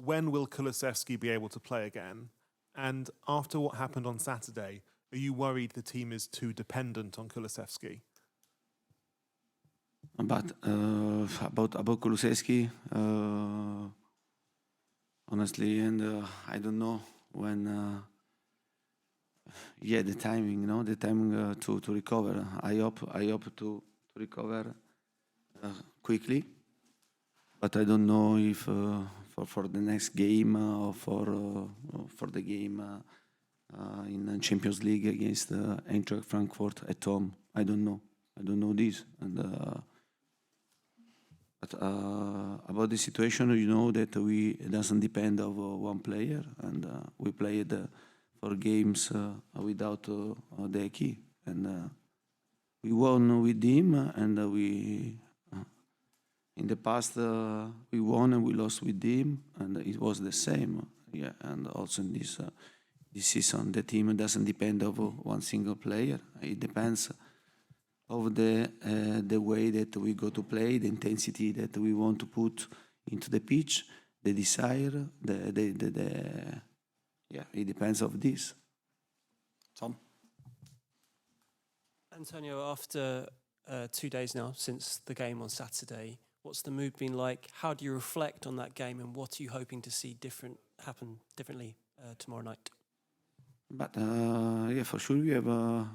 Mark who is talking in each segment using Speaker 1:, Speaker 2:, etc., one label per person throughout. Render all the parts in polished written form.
Speaker 1: when will Kulusevski be able to play again? And after what happened on Saturday, are you worried the team is too dependent on Kulusevski?
Speaker 2: About Kulusevski, honestly, and I don't know when. The timing, the timing to recover. I hope to recover quickly, but I don't know if for the next game or for the game in the Champions League against Eintracht Frankfurt at home. I don't know this. And but about the situation, you know that it doesn't depend on one player, and we played for games without the key, and we won with him, and we in the past we won and we lost with him, and it was the same. Yeah, and also in this season, the team doesn't depend on one single player. It depends of the way that we go to play, the intensity that we want to put into the pitch, the desire, it depends of this.
Speaker 3: Tom?
Speaker 4: Antonio, after 2 days now since the game on Saturday, what's the mood been like? How do you reflect on that game, and what are you hoping to see happen differently tomorrow night?
Speaker 2: But for sure we have a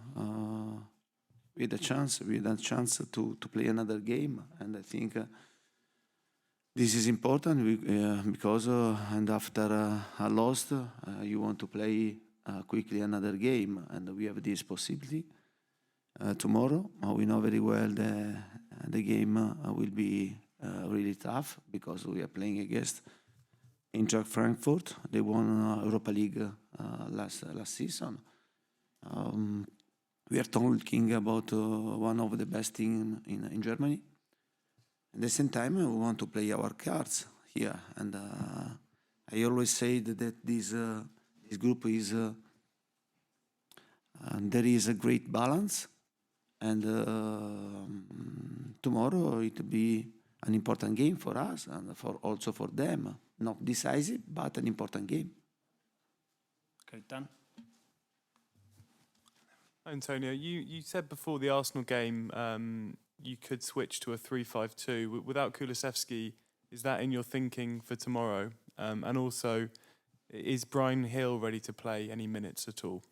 Speaker 2: chance to play another game, and I think this is important because and after a loss you want to play quickly another game, and we have this possibility tomorrow. We know very well the game will be really tough because we are playing against Eintracht Frankfurt. They won Europa League last season. We are talking about one of the best teams in Germany. At the same time, we want to play our cards here, and I always say that this group is there is a great balance, and tomorrow it will be an important game for us and also for them. Not decisive, but an important game.
Speaker 3: Okay, Dan?
Speaker 5: Antonio, you said before the Arsenal game you could switch to a 3-5-2. Without Kulusevski, is that in your thinking for tomorrow? And also, is Bryan Hill ready to play any minutes at all?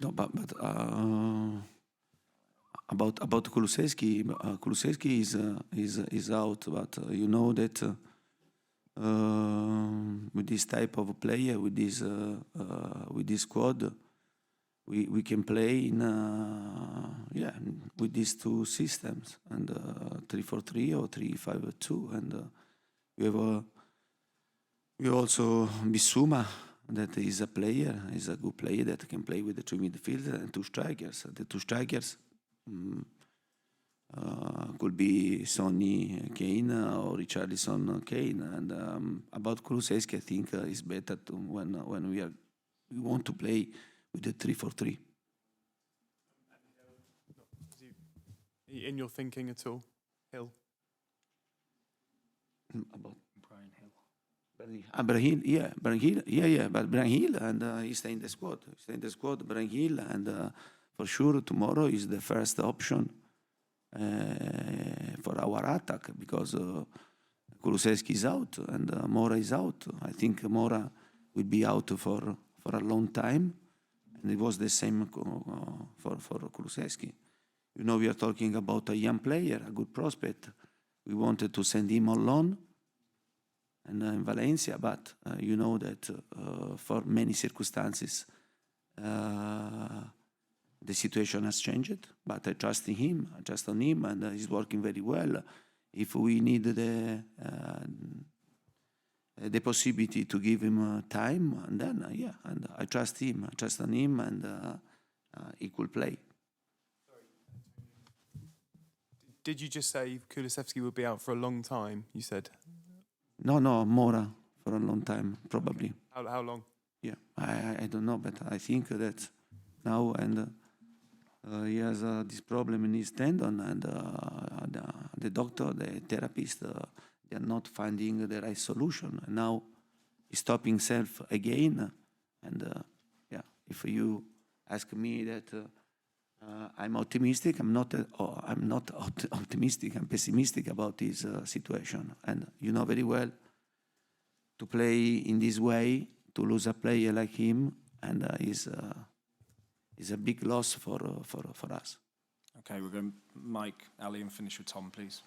Speaker 2: No, but about Kulusevski, Kulusevski is out. But you know that with this type of player, with this squad, we can play in with these two systems, and 3-4-3 or 3-5-2, and we have also Bissouma, that is a good player that can play with the two midfielders and two strikers. The two strikers could be Sonny Kane or Richarlison Kane. And about Kulusevski, I think it's better when we want to play with the 3-4-3.
Speaker 5: In your thinking at all, Hill?
Speaker 2: About
Speaker 3: Bryan Hill.
Speaker 2: Bryan Hill, but Bryan Hill, and he stay in the squad. Bryan Hill, and for sure tomorrow is the first option for our attack, because Kulusevski is out and Moura is out. I think Moura will be out for a long time, and it was the same for Kulusevski. You know, we are talking about a young player, a good prospect. We wanted to send him on loan and in Valencia, but you know that for many circumstances the situation has changed. But I trust in him, and he's working very well. If we need the possibility to give him time, and then and I trust him, and he could play.
Speaker 5: Did you just say Kulusevski will be out for a long time, you said?
Speaker 2: No, Moura for a long time, probably.
Speaker 5: How long?
Speaker 2: Yeah, I don't know, but I think that now, and he has this problem in his tendon, and the doctor, the therapist, they are not finding the right solution. And now he's stopping himself again. And yeah, if you ask me that I'm optimistic, I'm not optimistic, I'm pessimistic about this situation. And you know very well, to play in this way, to lose a player like him, and is a big loss for us.
Speaker 3: Okay, we're going Mike, Ali, and finish with Tom, please.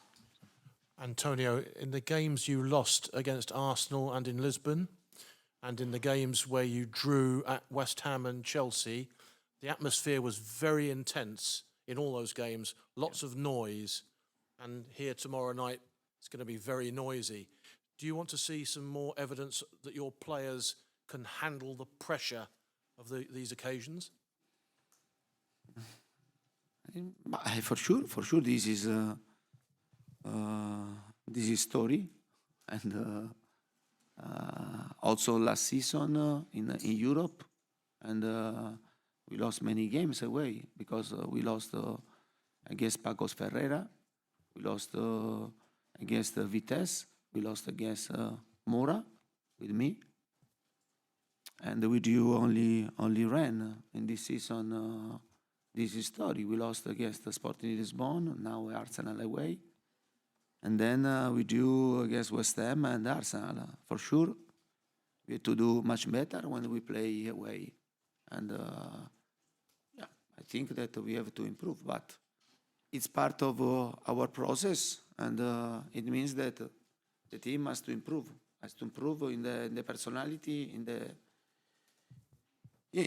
Speaker 6: Antonio, in the games you lost against Arsenal and in Lisbon, and in the games where you drew at West Ham and Chelsea, the atmosphere was very intense in all those games, lots of noise, and here tomorrow night it's going to be very noisy. Do you want to see some more evidence that your players can handle the pressure of these occasions?
Speaker 2: For sure, this is story, and also last season in Europe, and we lost many games away because we lost against Pacos Ferreira, we lost against Vitesse, we lost against Moura with me, and with you only ran in this season. This is story. We lost against Sporting Lisbon, now Arsenal away. And then we do against West Ham and Arsenal. For sure, we have to do much better when we play away. And yeah, I think that we have to improve. But it's part of our process, and it means that the team has to improve in the personality, in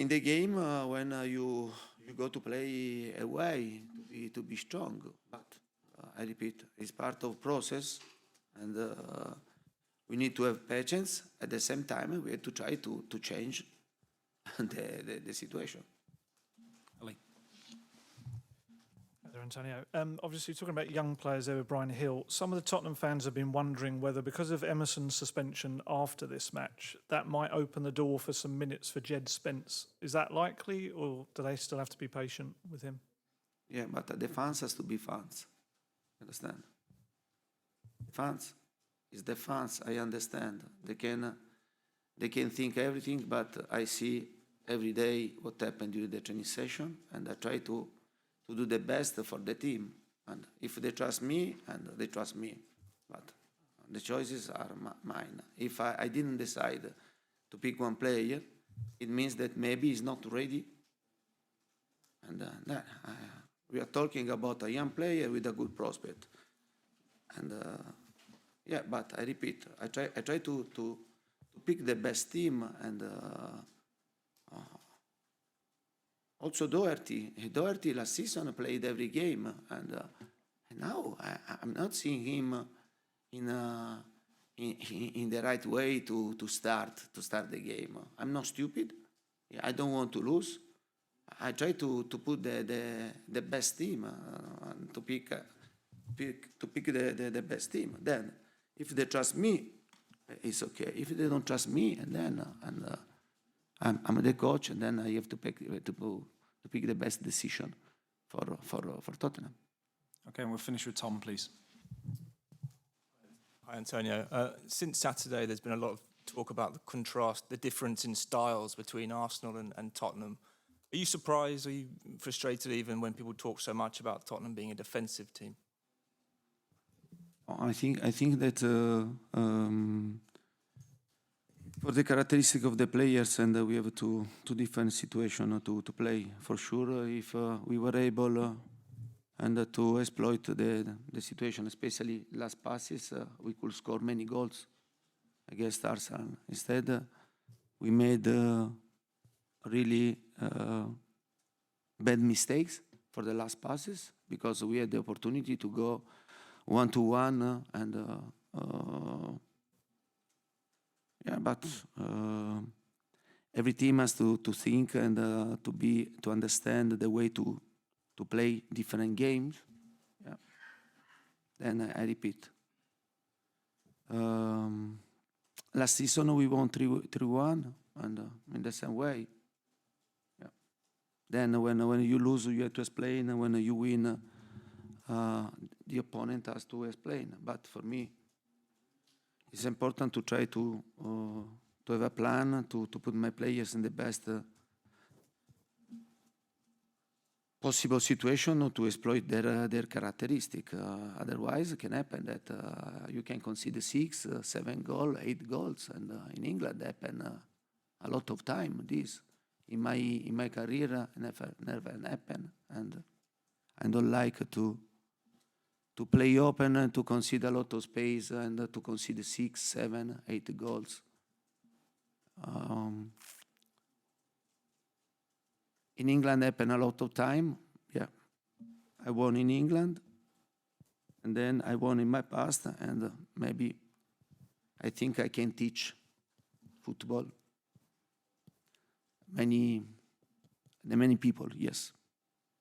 Speaker 2: the game when you go to play away to be strong. But I repeat, it's part of process, and we need to have patience. At the same time, we have to try to change the situation.
Speaker 3: Ali.
Speaker 7: Hi there, Antonio. Obviously, talking about young players there with Brian Hill, some of the Tottenham fans have been wondering whether, because of Emerson's suspension after this match, that might open the door for some minutes for Djed Spence. Is that likely, or do they still have to be patient with him?
Speaker 2: Yeah, but the fans has to be fans. Understand? Fans is the fans. I understand. They can think everything, but I see every day what happened during the training session, and I try to do the best for the team. And if they trust me, and they trust me, but the choices are mine. If I didn't decide to pick one player, it means that maybe he's not ready. And we are talking about a young player with a good prospect. And yeah, but I repeat, I try to pick the best team, and also Doherty last season played every game, and now I'm not seeing him in the right way to start the game. I'm not stupid. I don't want to lose. I try to put the best team, to pick the best team. Then, if they trust me, it's okay. If they don't trust me, I'm the coach, and then I have to pick the best decision for Tottenham.
Speaker 3: Okay, and we'll finish with Tom, please.
Speaker 8: Hi, Antonio. Since Saturday, there's been a lot of talk about the contrast, the difference in styles between Arsenal and Tottenham. Are you surprised? Are you frustrated even when people talk so much about Tottenham being a defensive team?
Speaker 2: I think that for the characteristic of the players, and we have two different situations to play. For sure, if we were able and to exploit the situation, especially last passes, we could score many goals against Arsenal. Instead, we made really bad mistakes for the last passes, because we had the opportunity to go 1-1 and yeah, but every team has to think and to understand the way to play different games. Yeah. Then I repeat. Last season we won 3-1, and in the same way. Yeah. Then when you lose, you have to explain, and when you win, the opponent has to explain. But for me, it's important to try to have a plan to put my players in the best possible situation to exploit their characteristic. Otherwise, it can happen that you can concede 6, 7 goals, 8 goals, and in England happen a lot of time. This in my career never happened, and I don't like to play open and to concede a lot of space and to concede 6, 7, 8 goals. In England happened a lot of time. Yeah, I won in England, and then I won in my past, and maybe I think I can teach football many people. Yes.